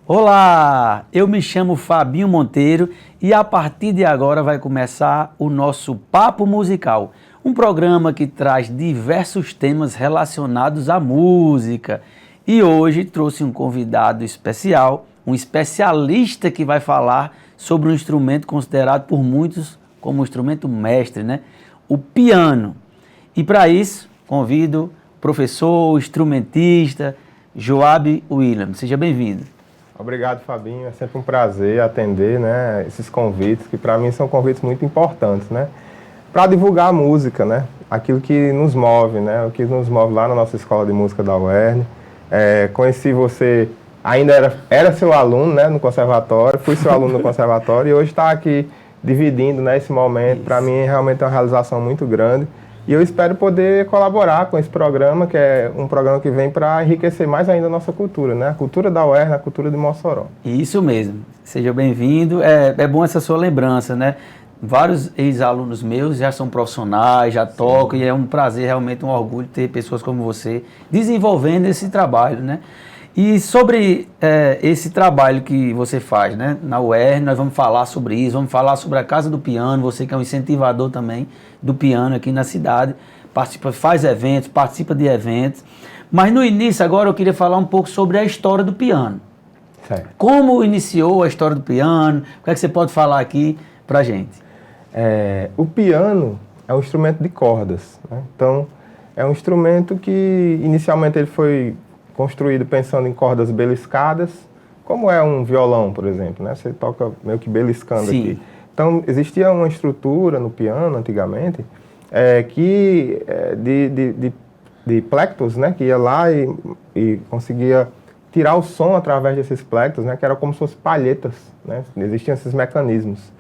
Olá, eu me chamo Fabinho Monteiro e a partir de agora vai começar o nosso Papo Musical, um programa que traz diversos temas relacionados à música. E hoje trouxe um convidado especial, um especialista que vai falar sobre um instrumento considerado por muitos como um instrumento mestre, né? O piano. E para isso, convido o professor, instrumentista, Joab Williams. Seja bem-vindo. Obrigado, Fabinho. É sempre um prazer atender, né, esses convites, que para mim são convites muito importantes, né, para divulgar a música, né, aquilo que nos move, né, o que nos move lá na nossa escola de música da UERN. Conheci você, ainda era seu aluno, né, no conservatório, fui seu aluno no conservatório e hoje está aqui dividindo, né, esse momento. Para mim realmente é uma realização muito grande. E eu espero poder colaborar com esse programa, que é um programa que vem para enriquecer mais ainda a nossa cultura, né? A cultura da UERN, a cultura de Mossoró. Isso mesmo. Seja bem-vindo. É bom essa sua lembrança, né? Vários ex-alunos meus já são profissionais, já tocam, e é um prazer, realmente um orgulho ter pessoas como você desenvolvendo esse trabalho, né? E sobre esse trabalho que você faz, né, na UERN, nós vamos falar sobre isso, vamos falar sobre a Casa do Piano, você que é um incentivador também do piano aqui na cidade, participa, faz eventos, participa de eventos. Mas no início agora eu queria falar um pouco sobre a história do piano. Certo. Como iniciou a história do piano? O que é que você pode falar aqui pra gente? O piano é um instrumento de cordas, né? Então, é um instrumento que inicialmente ele foi construído pensando em cordas beliscadas, como é um violão, por exemplo, né? Você toca meio que beliscando. Sim. Aqui. Então, existia uma estrutura no piano, antigamente, de plectos, né? Que ia lá e conseguia tirar o som através desses plectos, né? Que era como se fossem palhetas, né? Existiam esses mecanismos.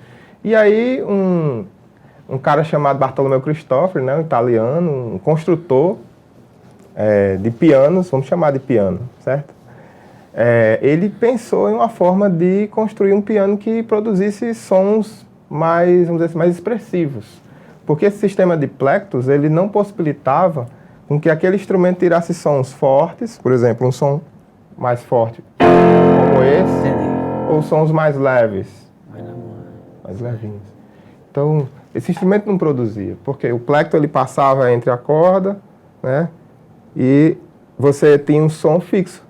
E aí, um cara chamado Bartolomeu Cristofori, né? Um italiano, um construtor, de pianos, vamos chamar de piano, certo? Ele pensou em uma forma de construir um piano que produzisse sons mais, vamos dizer assim, mais expressivos. Porque esse sistema de plectos, ele não possibilitava com que aquele instrumento tirasse sons fortes, por exemplo, um som mais forte como esse, ou sons mais leves, mais levinhos. Então, esse instrumento não produzia, porque o plecto ele passava entre a corda, né? E você tinha um som fixo,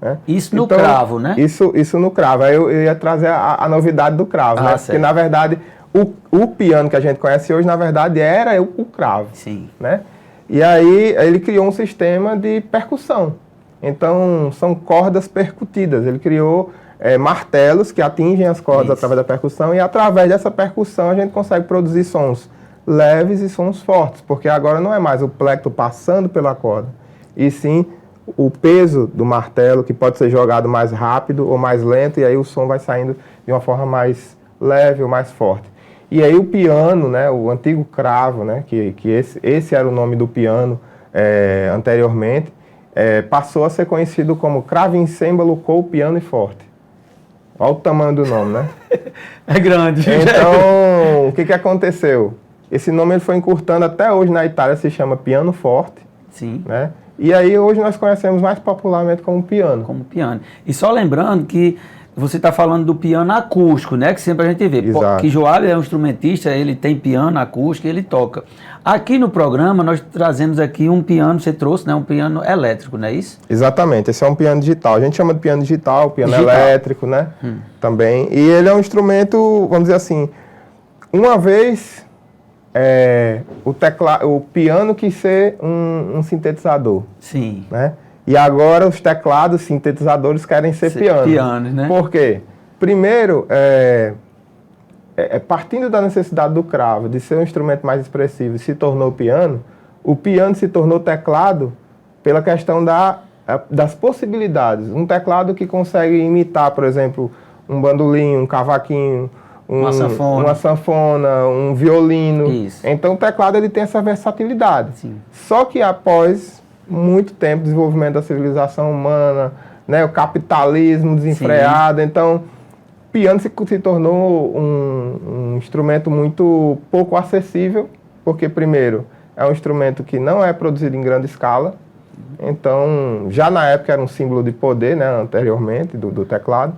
né? Isso no cravo, né? Isso no cravo. Aí eu ia trazer a novidade do cravo, né? Certo. Porque, na verdade, o piano que a gente conhece hoje, na verdade, era o cravo. Sim. Né? E aí ele criou um sistema de percussão. Então, são cordas percutidas. Ele criou martelos que atingem as cordas através da percussão, e através dessa percussão a gente consegue produzir sons leves e sons fortes, porque agora não é mais o plecto passando pela corda, e sim o peso do martelo, que pode ser jogado mais rápido ou mais lento, e aí o som vai saindo de uma forma mais leve ou mais forte. E aí o piano, né, o antigo cravo, né, que esse era o nome do piano anteriormente, passou a ser conhecido como cravicêmbalo com piano e forte. Olha o tamanho do nome, né? É grande. Então, o que aconteceu? Esse nome ele foi encurtando, até hoje na Itália se chama piano forte. Sim. Né? E aí hoje nós conhecemos mais popularmente como piano. Como piano. E só lembrando que você está falando do piano acústico, né? Que sempre a gente vê. Exato. Que Joab é um instrumentista, ele tem piano acústico, ele toca. Aqui no programa nós trazemos aqui um piano, você trouxe, né? Um piano elétrico, não é isso? Exatamente, esse é um piano digital. A gente chama de piano digital, piano elétrico, né? Também. E ele é um instrumento, vamos dizer assim, uma vez o piano quis ser um sintetizador. Sim. Né? E agora os teclados sintetizadores querem ser piano. Piano, né? Por quê? Primeiro, partindo da necessidade do cravo de ser um instrumento mais expressivo e se tornou o piano se tornou teclado pela questão das possibilidades. Um teclado que consegue imitar, por exemplo, um bandolim, um cavaquinho, uma sanfona, um violino. Isso. Então o teclado ele tem essa versatilidade. Sim. Só que após muito tempo de desenvolvimento da civilização humana, né, o capitalismo desenfreado, sim, então o piano se tornou um instrumento muito pouco acessível, porque primeiro é um instrumento que não é produzido em grande escala, Então, já na época era um símbolo de poder, né, anteriormente, do teclado.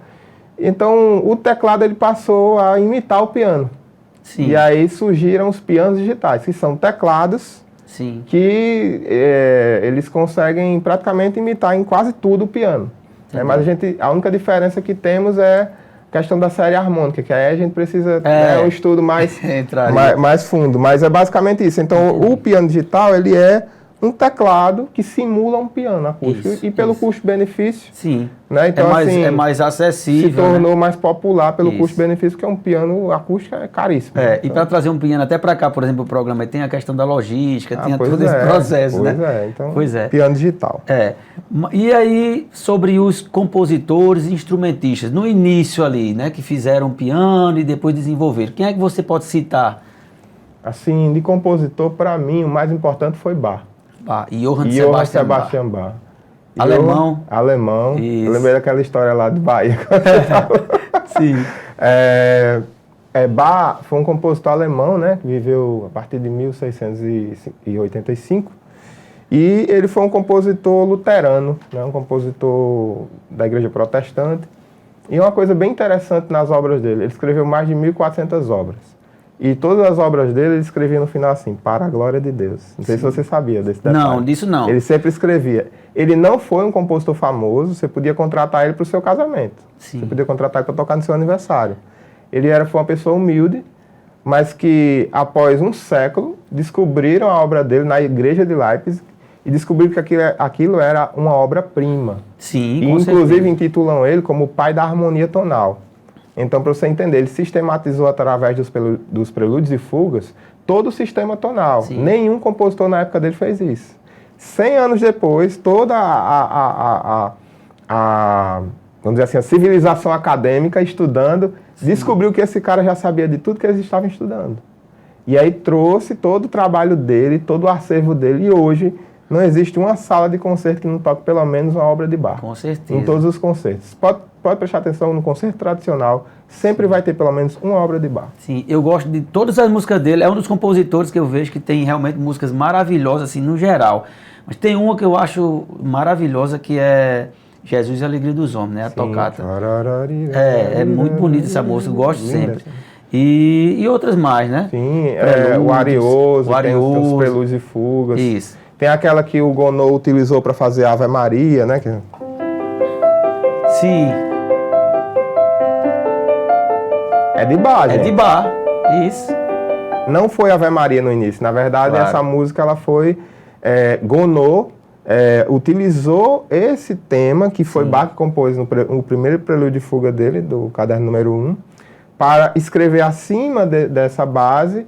Então, o teclado ele passou a imitar o piano. Sim. E aí surgiram os pianos digitais, que são teclados Sim. que eles conseguem praticamente imitar em quase tudo o piano. Né? Mas a única diferença que temos é a questão da série harmônica, que aí a gente precisa um estudo mais fundo. Mas é basicamente isso. Então, o piano digital, ele é um teclado que simula um piano acústico. Isso, e pelo custo-benefício, sim. Né? Então, é mais acessível. Se tornou mais popular pelo custo-benefício, que é um piano acústico caríssimo. Então, e para trazer um piano até para cá, por exemplo, o programa tem a questão da logística, tem todo esse processo, né? Então, piano digital. E aí, sobre os compositores e instrumentistas, no início ali, né, que fizeram piano e depois desenvolveram, quem é que você pode citar? Assim, de compositor, para mim, o mais importante foi Bach. Johann Sebastian Bach. Alemão. Eu lembrei daquela história lá de Bahia. Sim. Bach foi um compositor alemão, né, que viveu a partir de 1685. E ele foi um compositor luterano, né, um compositor da igreja protestante. E uma coisa bem interessante nas obras dele, ele escreveu mais de 1.400 obras. E todas as obras dele, ele escrevia no final assim, para a glória de Deus. Não sei se você sabia desse detalhe. Não, disso não. Ele sempre escrevia. Ele não foi um compositor famoso, você podia contratar ele para o seu casamento. Sim. Você podia contratar ele para tocar no seu aniversário. Ele foi uma pessoa humilde, mas que após um século, descobriram a obra dele na igreja de Leipzig e descobriram que aquilo era uma obra-prima. Sim, e inclusive intitulam ele como o pai da harmonia tonal. Então, para você entender, ele sistematizou através dos prelúdios e fugas todo o sistema tonal. Sim. Nenhum compositor na época dele fez isso. 100 anos depois, toda vamos dizer assim, a civilização acadêmica estudando, descobriu que esse cara já sabia de tudo que eles estavam estudando. E aí trouxe todo o trabalho dele, todo o acervo dele, e hoje não existe uma sala de concerto que não toque pelo menos uma obra de Bach. Com certeza. Em todos os concertos. Pode prestar atenção, no concerto tradicional, sempre vai ter pelo menos uma obra de Bach. Sim, eu gosto de todas as músicas dele, é um dos compositores que eu vejo que tem realmente músicas maravilhosas, assim, no geral. Mas tem uma que eu acho maravilhosa, que é Jesus e a Alegria dos Homens, né? A tocata. É muito bonita essa música, eu gosto sempre. E outras mais, né? Sim, o Arioso, tem os prelúdios e fugas. Isso. Tem aquela que o Gounod utilizou para fazer a Ave Maria, né? Sim. É de Bach, gente. É de Bach, isso. Não foi Ave Maria no início. Na verdade, essa música, ela foi... Gounod utilizou esse tema, que foi Bach que compôs no primeiro prelúdio e fuga dele, do caderno número 1, para escrever acima dessa base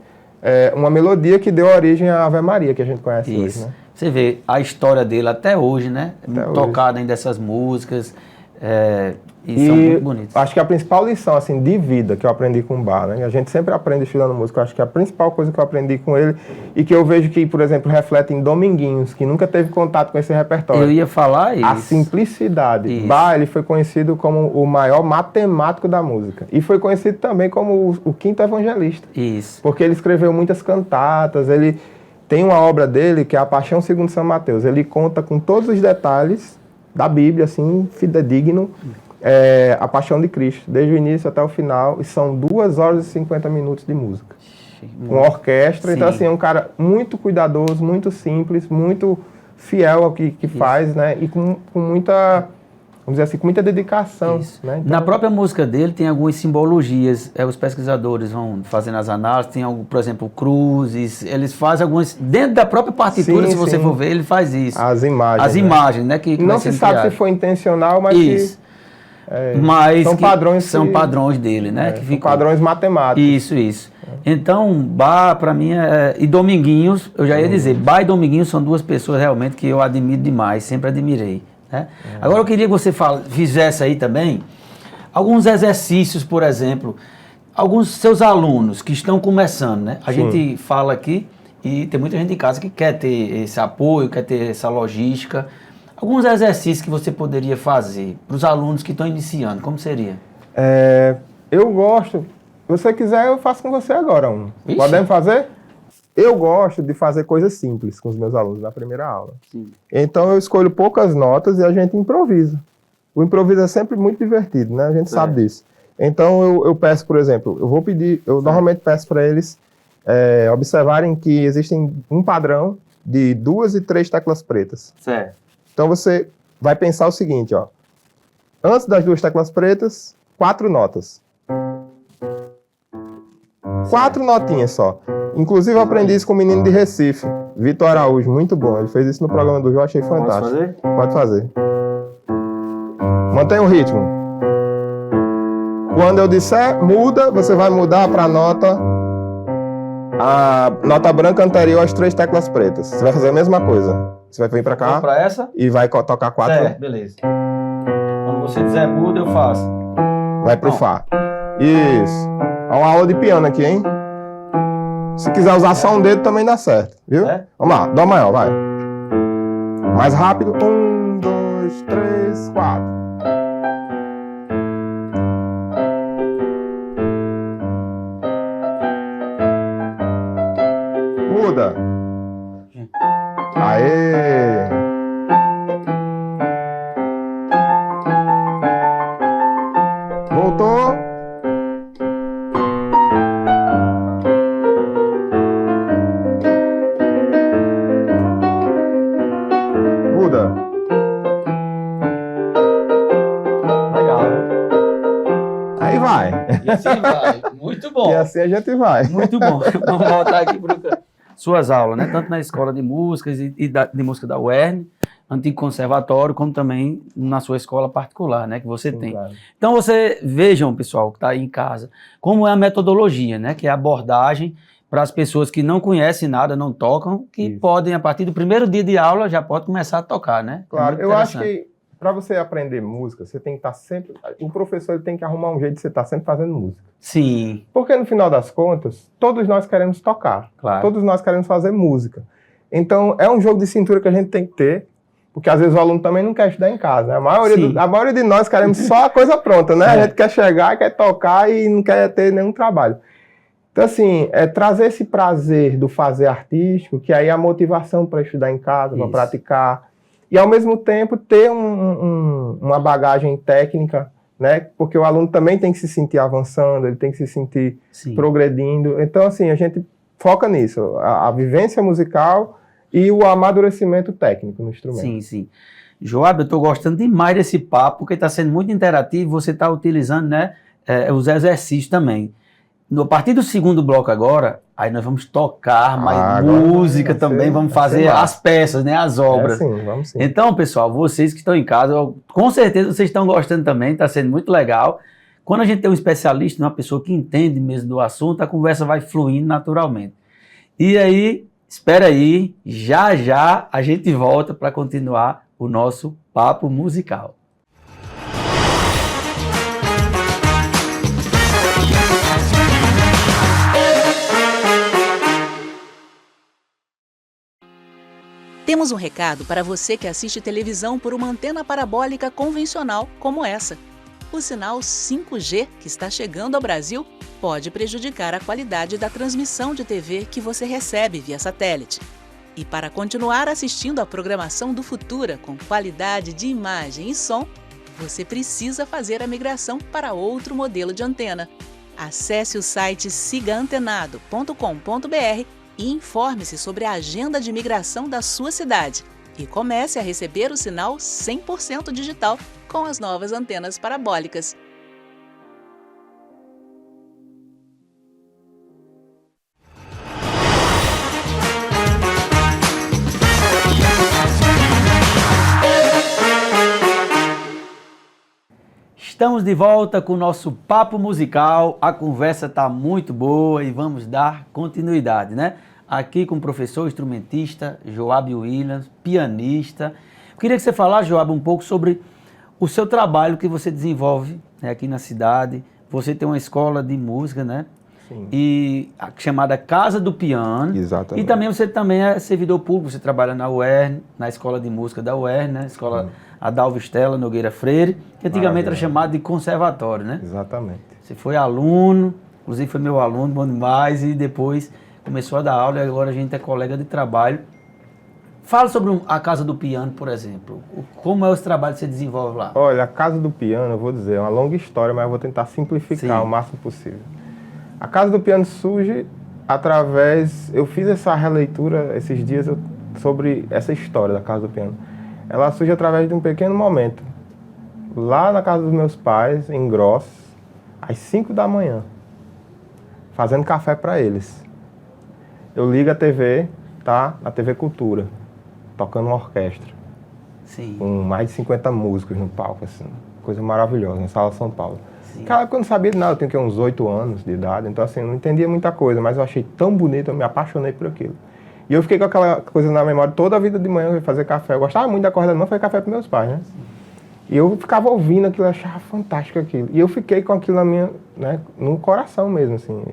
uma melodia que deu origem à Ave Maria, que a gente conhece hoje, né? Você vê a história dele até hoje, né? Tocada ainda essas músicas, e são muito bonitas. Acho que a principal lição assim, de vida que eu aprendi com o Bach, né? A gente sempre aprende estudando música, eu acho que a principal coisa que eu aprendi com ele e que eu vejo que, por exemplo, reflete em Dominguinhos, que nunca teve contato com esse repertório. Eu ia falar isso. A simplicidade. Isso. Bach, ele foi conhecido como o maior matemático da música. E foi conhecido também como o quinto evangelista. Isso. Porque ele escreveu muitas cantatas, ele tem uma obra dele que é a Paixão segundo São Mateus. Ele conta com todos os detalhes da Bíblia, assim, fidedigno, a Paixão de Cristo, desde o início até o final, e são 2 horas e 50 minutos de música. Com orquestra, então assim, é um cara muito cuidadoso, muito simples, muito fiel ao que faz, né? E com muita, vamos dizer assim, com muita dedicação. Né? Então, na própria música dele tem algumas simbologias, os pesquisadores vão fazendo as análises, tem, por exemplo, cruzes, eles fazem algumas, dentro da própria partitura, se você for ver, ele faz isso. As imagens. As imagens, né? Que não se sabe se foi intencional, mas isso. Mas são padrões dele, né? Que são padrões matemáticos. Isso. Então, Bach, para mim, e Dominguinhos, eu já ia dizer, Bach e Dominguinhos são duas pessoas realmente que eu admiro demais, sempre admirei. Né? Agora eu queria que você fizesse aí também alguns exercícios, por exemplo, alguns seus alunos que estão começando, né? A gente fala aqui e tem muita gente em casa que quer ter esse apoio, quer ter essa logística. Alguns exercícios que você poderia fazer para os alunos que estão iniciando, como seria? Eu gosto. Se você quiser, eu faço com você agora um. Ixi. Podemos fazer? eu gosto de fazer coisas simples com os meus alunos na primeira aula. Sim. Então eu escolho poucas notas e a gente improvisa. O improviso é sempre muito divertido, né? A gente sabe disso. Então eu peço, por exemplo, eu normalmente peço para eles observarem que existem um padrão de 2 e 3 teclas pretas. Certo. Então você vai pensar o seguinte, ó. Antes das 2 teclas pretas, 4 notas. 4 notinhas só. Inclusive eu aprendi isso com um menino de Recife, Vitor Araújo, muito bom. Ele fez isso no programa do João, achei fantástico. Posso fazer? Pode fazer. Mantenha o ritmo. Quando eu disser muda, você vai mudar para a nota branca anterior às 3 teclas pretas. Você vai fazer a mesma coisa. Você vai vir para cá Para essa? e vai tocar 4. Certo, beleza. Quando você dizer muda, eu faço. Vai pro Fá. Isso. É uma aula de piano aqui, hein? Se quiser usar só um dedo também dá certo, viu? Vamos lá, Dó maior, vai. Mais rápido. 1, 2, 3, 4. Muda. Aê! Voltou. Muda. Legal. Aí vai. E assim vai. Muito bom. E assim a gente vai. Muito bom. Vamos voltar aqui para suas aulas, né? Tanto na escola de músicas de música da UERN, antigo conservatório, como também na sua escola particular, né? Que você tem. Claro. Então, vejam, pessoal, que está aí em casa, como é a metodologia, né? Que é a abordagem para as pessoas que não conhecem nada, não tocam, que podem, a partir do primeiro dia de aula, já pode começar a tocar, né? Claro, eu acho que para você aprender música, você tem que estar sempre... O professor ele tem que arrumar um jeito de você estar sempre fazendo música. Sim. Porque no final das contas, todos nós queremos tocar. Claro. Todos nós queremos fazer música. Então, é um jogo de cintura que a gente tem que ter, porque às vezes o aluno também não quer estudar em casa, né? A maioria de nós queremos só a coisa pronta, né? A gente quer chegar, quer tocar e não quer ter nenhum trabalho. Então, assim, trazer esse prazer do fazer artístico, que aí é a motivação para estudar em casa, para praticar, e ao mesmo tempo ter uma bagagem técnica, né? Porque o aluno também tem que se sentir avançando, ele tem que se sentir progredindo. Então, assim, a gente foca nisso, a vivência musical e o amadurecimento técnico no instrumento. Sim, sim. Joab, eu estou gostando demais desse papo, porque está sendo muito interativo, você está utilizando, né, os exercícios também. A partir do segundo bloco agora, aí nós vamos tocar mais música também, vamos fazer as peças, né, as obras. Sim, vamos sim. Então, pessoal, vocês que estão em casa, com certeza vocês estão gostando também, está sendo muito legal. Quando a gente tem um especialista, uma pessoa que entende mesmo do assunto, a conversa vai fluindo naturalmente. E aí, espera aí, já já a gente volta para continuar o nosso papo musical. Temos um recado para você que assiste televisão por uma antena parabólica convencional como essa. O sinal 5G que está chegando ao Brasil pode prejudicar a qualidade da transmissão de TV que você recebe via satélite. E para continuar assistindo à programação do Futura com qualidade de imagem e som, você precisa fazer a migração para outro modelo de antena. Acesse o site sigaantenado.com.br e informe-se sobre a agenda de migração da sua cidade e comece a receber o sinal 100% digital com as novas antenas parabólicas. Estamos de volta com o nosso papo musical, a conversa está muito boa e vamos dar continuidade, né? Aqui com o professor instrumentista Joab Williams, pianista. Eu queria que você falasse, Joab, um pouco sobre o seu trabalho que você desenvolve, né, aqui na cidade. Você tem uma escola de música, né? Sim. E chamada Casa do Piano. Exatamente. E também você também é servidor público, você trabalha na UERN, na escola de música da UERN, né? Escola Adalvo Estela Nogueira Freire, que antigamente era chamado de conservatório, né? Exatamente. Você foi aluno, inclusive foi meu aluno, bom demais, e depois começou a dar aula e agora a gente é colega de trabalho. Fala sobre a Casa do Piano, por exemplo. Como é esse trabalho que você desenvolve lá? Olha, a Casa do Piano, eu vou dizer, é uma longa história, mas eu vou tentar simplificar Sim. o máximo possível. A Casa do Piano surge através... Eu fiz essa releitura esses dias sobre essa história da Casa do Piano. Ela surge através de um pequeno momento. Lá na casa dos meus pais, em Gross, às 5 da manhã, fazendo café para eles. Eu ligo a TV, tá? A TV Cultura, tocando uma orquestra. Sim. Com mais de 50 músicos no palco, assim. Coisa maravilhosa, na Sala São Paulo. Sim. Naquela época eu não sabia de nada, eu tinha uns 8 anos de idade, então assim, eu não entendia muita coisa, mas eu achei tão bonito, eu me apaixonei por aquilo. E eu fiquei com aquela coisa na memória toda a vida de manhã, eu ia fazer café. Eu gostava muito da corda de manhã, fazer café para meus pais, né? E eu ficava ouvindo aquilo, eu achava fantástico aquilo. E eu fiquei com aquilo na minha, né, no coração mesmo, assim.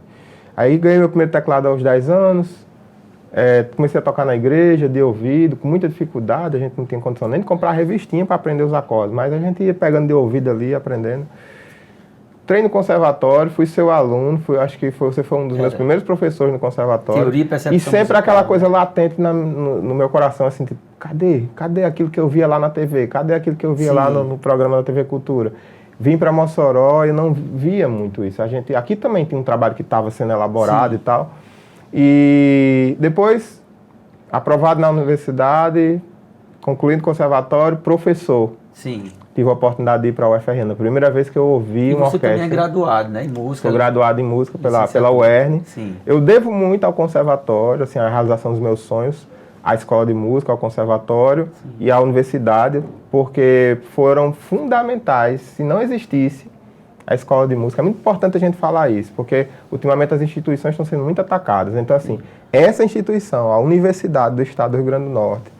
Aí ganhei meu primeiro teclado aos 10 anos, comecei a tocar na igreja, de ouvido, com muita dificuldade, a gente não tinha condição nem de comprar revistinha para aprender os acordes, mas a gente ia pegando de ouvido ali, aprendendo. Treino no conservatório, fui seu aluno, acho que você foi um dos meus primeiros professores no conservatório. Teoria e percepção e sempre musical. aquela coisa latente no meu coração, assim, tipo, cadê aquilo que eu via lá na TV? Cadê aquilo que eu via Sim. lá no programa da TV Cultura? Vim para Mossoró e não via muito isso. Aqui também tinha um trabalho que estava sendo elaborado. Sim. E tal. E depois, aprovado na universidade, concluindo o conservatório, professor. Sim. Tive a oportunidade de ir para a UFRN. A primeira vez que eu ouvi E uma você orquestra. também é graduado, né, em música. Sou graduado em música pela Licenciatura. UERN. Sim. Eu devo muito ao conservatório, assim, a realização dos meus sonhos, à escola de música, ao conservatório e à universidade, porque foram fundamentais. Se não existisse a escola de música, é muito importante a gente falar isso, porque ultimamente as instituições estão sendo muito atacadas. Então, assim, essa instituição, a Universidade do Estado do Rio Grande do Norte,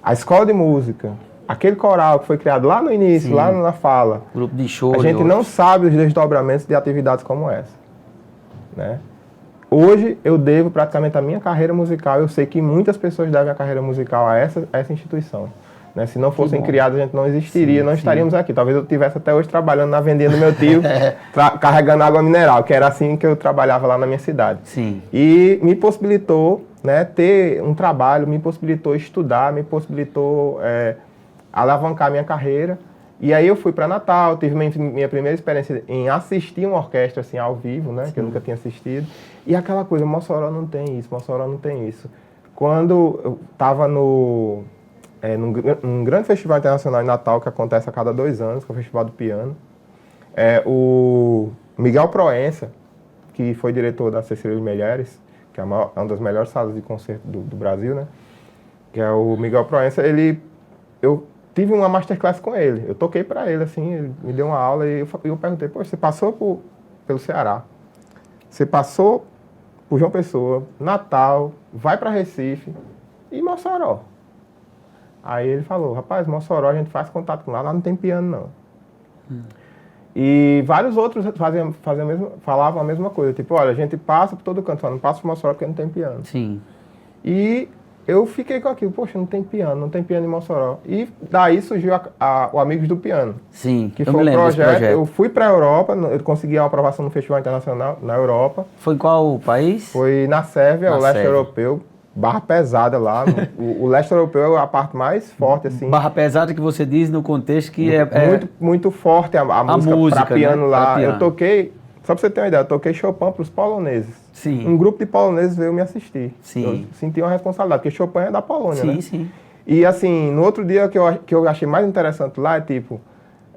a escola de música, aquele coral que foi criado lá no início, Sim. lá na fala, Grupo de show. a gente não sabe os desdobramentos de atividades como essa, né? Hoje eu devo praticamente a minha carreira musical, eu sei que muitas pessoas devem a carreira musical a essa instituição, né? Se não fossem criadas, a gente não existiria, não estaríamos aqui. Talvez eu estivesse até hoje trabalhando na vendinha do meu tio, carregando água mineral, que era assim que eu trabalhava lá na minha cidade. Sim. E me possibilitou, né, ter um trabalho, me possibilitou estudar, me possibilitou alavancar minha carreira. E aí eu fui para Natal, tive minha primeira experiência em assistir uma orquestra assim ao vivo, né, que eu nunca tinha assistido. E aquela coisa, Mossoró não tem isso, Mossoró não tem isso. Quando eu estava num grande festival internacional em Natal, que acontece a cada 2 anos, que é o Festival do Piano, o Miguel Proença, que foi diretor da Cecília Meirelles, que é uma das melhores salas de concerto do Brasil, né, que é o Miguel Proença, eu tive uma masterclass com ele, eu toquei para ele, assim, ele me deu uma aula e eu perguntei, poxa, você passou pelo Ceará, você passou por João Pessoa, Natal, vai para Recife e Mossoró. Aí ele falou, rapaz, Mossoró a gente faz contato com lá não tem piano não. E vários outros falavam a mesma coisa, tipo, olha, a gente passa por todo canto, só não passa por Mossoró porque não tem piano. Sim. E eu fiquei com aquilo, poxa, não tem piano em Mossoró. E daí surgiu o Amigos do Piano. Sim, Que eu foi me lembro desse projeto. Eu fui para a Europa, eu consegui uma aprovação no Festival Internacional na Europa. Foi em qual país? Foi na Sérvia, Na o leste Sérvia. europeu, barra pesada lá. O leste europeu é a parte mais forte, assim. Barra pesada que você diz no contexto que Muito, muito forte a música para piano, né? lá. Pra piano. Eu toquei, só para você ter uma ideia, eu toquei Chopin para os poloneses. Sim. Um grupo de poloneses veio me assistir. Sim. Eu senti uma responsabilidade, porque Chopin é da Polônia, Sim, né? sim. E assim, no outro dia que eu achei mais interessante lá é tipo,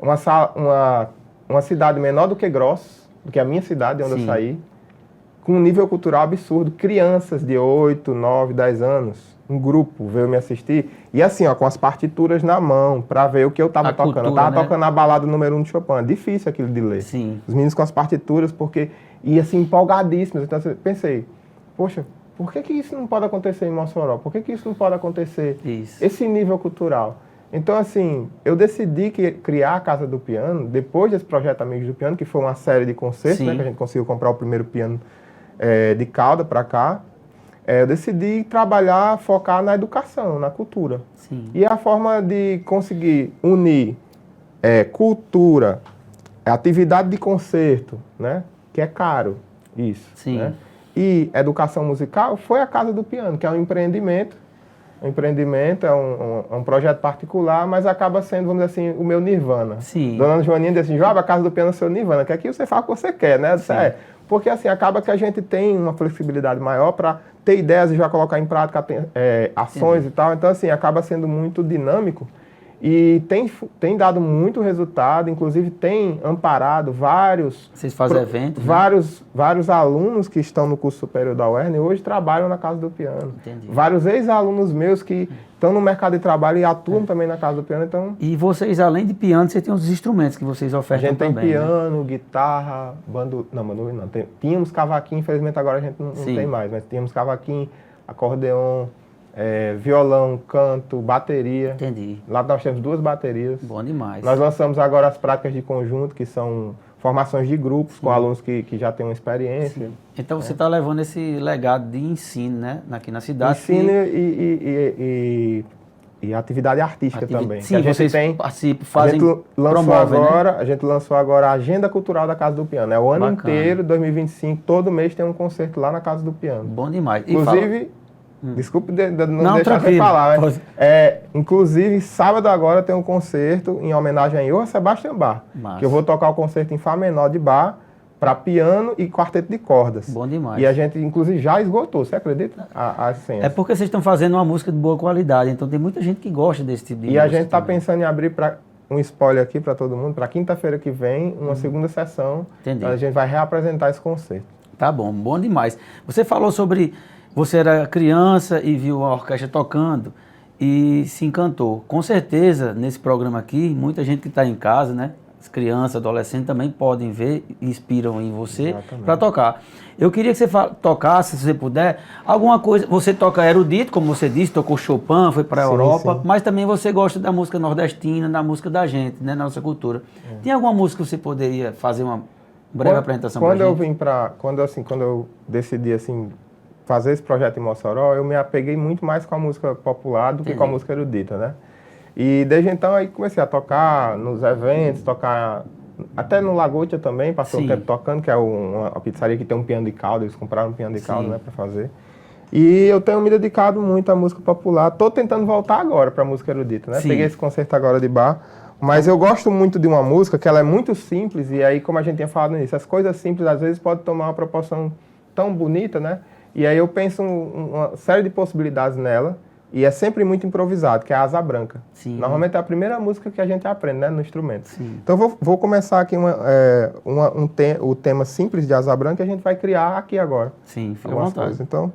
uma cidade menor do que Gross, do que a minha cidade, onde Sim. eu saí, com um nível cultural absurdo. Crianças de 8, 9, 10 anos, um grupo veio me assistir. E assim, ó, com as partituras na mão, pra ver o que eu tava tocando. Cultura, Eu tava né? tocando a balada número 1 de Chopin. Difícil aquilo de ler. Sim. Os meninos com as partituras, porque... E assim, empolgadíssimos. Então eu pensei, poxa, por que isso não pode acontecer em Mossoró? Por que isso não pode acontecer? Isso. Esse nível cultural. Então, assim, eu decidi criar a Casa do Piano, depois desse projeto Amigos do Piano, que foi uma série de concertos, né, que a gente conseguiu comprar o primeiro piano de cauda para cá. Eu decidi trabalhar, focar na educação, na cultura. Sim. E a forma de conseguir unir cultura, atividade de concerto, né, que é caro, isso. Sim. Né? e educação musical foi a Casa do Piano, que é um empreendimento. Um empreendimento é um projeto particular, mas acaba sendo, vamos dizer assim, o meu nirvana. Sim. Dona Ana Joaninha disse assim, Joab, a Casa do Piano é o seu nirvana, que aqui você faz o que você quer, né? Porque assim, acaba que a gente tem uma flexibilidade maior para ter ideias e já colocar em prática ações e tal. Então, assim, acaba sendo muito dinâmico e tem dado muito resultado, inclusive tem amparado vários... Vocês fazem eventos, né? Vários alunos que estão no curso superior da UERN hoje trabalham na Casa do Piano. Entendi. Vários ex-alunos meus que estão no mercado de trabalho e atuam também na Casa do Piano. Então, E vocês, além de piano, vocês têm os instrumentos que vocês a ofertam gente tem também, né? piano, guitarra, bandolim não. Tínhamos cavaquinho, infelizmente agora a gente não tem mais, mas tínhamos cavaquinho, acordeon, violão, canto, bateria. Entendi. Lá nós temos 2 baterias. Bom demais. Nós lançamos agora as práticas de conjunto, que são formações de grupos com alunos que já têm uma experiência. Então você está levando esse legado de ensino, né? Aqui na cidade. Ensino e atividade artística também. Sim, que a gente vocês tem, participam, fazem, promovem, né? A gente lançou agora a Agenda Cultural da Casa do Piano. É o ano Bacana. inteiro, 2025, todo mês tem um concerto lá na Casa do Piano. Bom demais. E Inclusive, desculpe não deixar tranquilo. de falar, Pode. inclusive, sábado agora tem um concerto em homenagem a Johann Sebastian Bach. Massa. Que eu vou tocar o concerto em Fá menor de Bach para piano e quarteto de cordas. Bom demais. E a gente, inclusive, já esgotou, você acredita? A essência. É porque vocês estão fazendo uma música de boa qualidade, então tem muita gente que gosta desse tipo de música. E a gente está também. pensando em abrir um spoiler aqui para todo mundo, para quinta-feira que vem, uma segunda sessão. Entendi. A gente vai reapresentar esse concerto. Tá bom demais. Você falou sobre... Você era criança e viu a orquestra tocando e se encantou. Com certeza, nesse programa aqui, muita gente que está em casa, né? As crianças, adolescentes também podem ver e inspiram em você para tocar. Eu queria que você tocasse, se você puder, alguma coisa. Você toca erudito, como você disse, tocou Chopin, foi para a Europa, sim. mas também você gosta da música nordestina, da música da gente, né? Da nossa cultura. Tem alguma música que você poderia fazer uma breve apresentação para a gente? Quando eu decidi assim, fazer esse projeto em Mossoró, eu me apeguei muito mais com a música popular do que com a música erudita, né? E desde então aí comecei a tocar nos eventos, tocar até no Lagotia também, passei um tempo tocando, que é uma pizzaria que tem um piano de cauda, eles compraram um piano de cauda, né, para fazer. E eu tenho me dedicado muito à música popular, tô tentando voltar agora para a música erudita, né? Peguei esse concerto agora de Bach, mas eu gosto muito de uma música que ela é muito simples, e aí, como a gente tinha falado nisso, as coisas simples às vezes podem tomar uma proporção tão bonita, né? E aí eu penso uma série de possibilidades nela, e é sempre muito improvisado, que é a Asa Branca. Sim. Normalmente é a primeira música que a gente aprende, né, no instrumento. Sim. Então vou começar aqui o tema simples de Asa Branca, e a gente vai criar aqui agora. Sim, fica à algumas vontade. coisas. Então...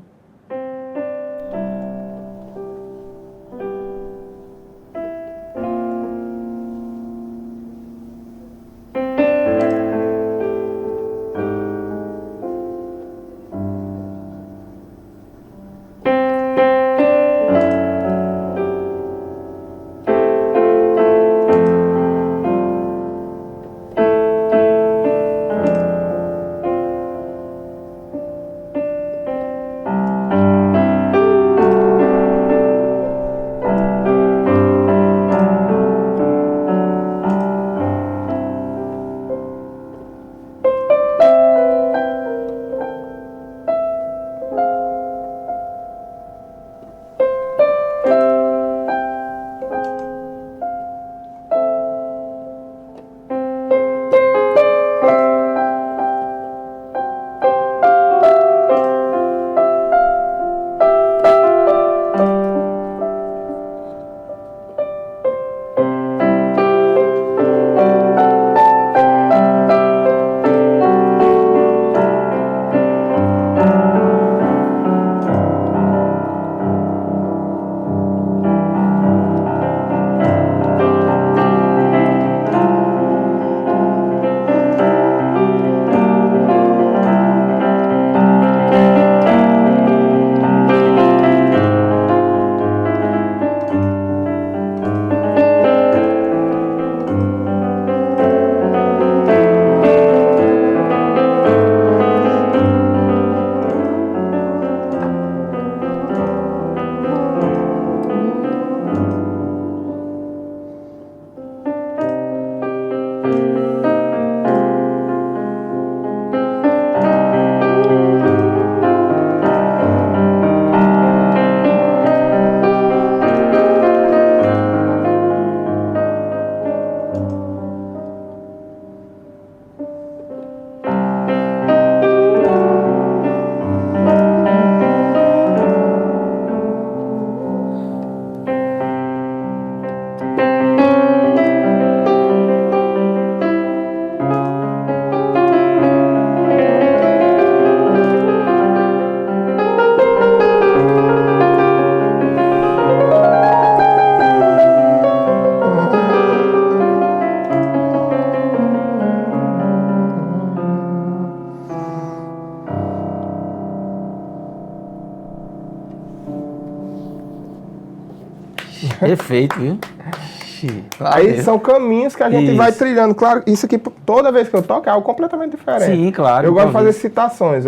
Perfeito, viu? Aí são caminhos que a gente vai trilhando. Claro, isso aqui, toda vez que eu toco, é algo completamente diferente. Sim, claro. Eu gosto de fazer citações.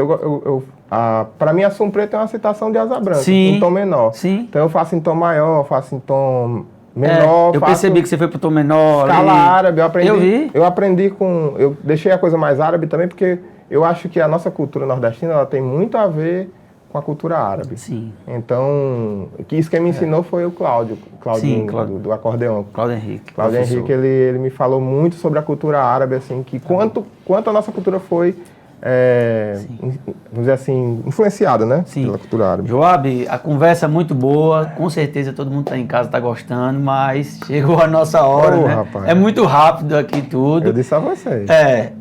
Para mim, Assunto Preto é uma citação de Asa Branca, em tom menor. Sim. Então eu faço em tom maior, faço em tom menor. Eu percebi que você foi pro tom menor. Escala árabe. Eu aprendi com... Eu deixei a coisa mais árabe também, porque eu acho que a nossa cultura nordestina ela tem muito a ver com a cultura árabe. Sim. Então, isso quem me ensinou foi o Cláudio do acordeão. Cláudio Henrique. Cláudio Henrique, ele me falou muito sobre a cultura árabe, assim, que quanto a nossa cultura foi, vamos dizer assim, influenciada, né? Sim. Pela cultura árabe. Joab, a conversa é muito boa, com certeza todo mundo está em casa, está gostando, mas chegou a nossa hora, né? Rapaz. É muito rápido aqui tudo. Eu disse a vocês.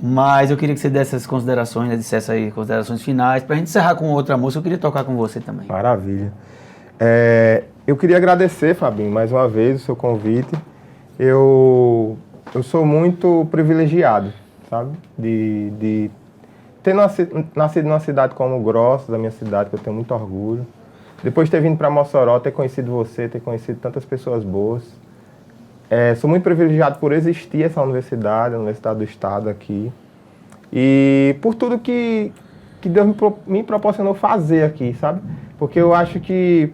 Mas eu queria que você desse as considerações, né? Dissesse aí considerações finais, para a gente encerrar com outra música, eu queria tocar com você também. Maravilha. Eu queria agradecer, Fabinho, mais uma vez o seu convite. Eu sou muito privilegiado, sabe? De ter nascido numa cidade como Grossos, da minha cidade, que eu tenho muito orgulho. Depois de ter vindo para Mossoró, ter conhecido você, ter conhecido tantas pessoas boas. Sou muito privilegiado por existir essa universidade, a Universidade do Estado aqui. E por tudo que Deus me proporcionou fazer aqui, sabe? Porque eu acho que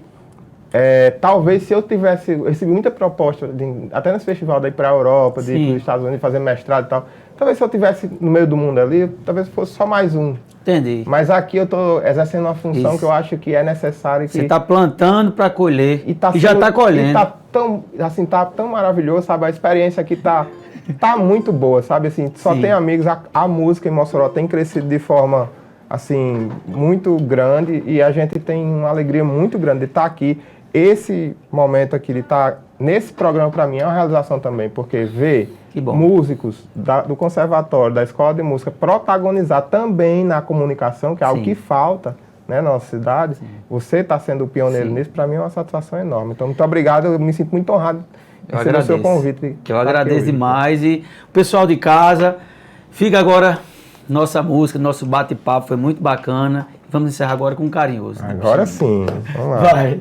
talvez se eu tivesse recebido muita proposta, até nesse festival daí para a Europa, de ir para os Estados Unidos fazer mestrado e tal, talvez se eu tivesse no meio do mundo ali, talvez fosse só mais um. Entendi. Mas aqui eu estou exercendo uma função que eu acho que é necessária. Você está plantando para colher e já está colhendo. E tá tão maravilhoso, sabe? A experiência aqui tá muito boa, sabe? Assim, só tem amigos, a música em Mossoró tem crescido de forma assim, muito grande e a gente tem uma alegria muito grande de estar aqui. Esse momento aqui de estar nesse programa, para mim, é uma realização também, porque ver músicos do conservatório, da escola de música, protagonizar também na comunicação, que é algo que falta, né, na nossa cidade. Você está sendo o pioneiro nisso, para mim é uma satisfação enorme. Então, muito obrigado, eu me sinto muito honrado em receber o seu convite. Eu agradeço demais. E o pessoal de casa, fica agora nossa música, nosso bate-papo, foi muito bacana. Vamos encerrar agora com um carinhoso. Agora sim, vamos lá. Vai.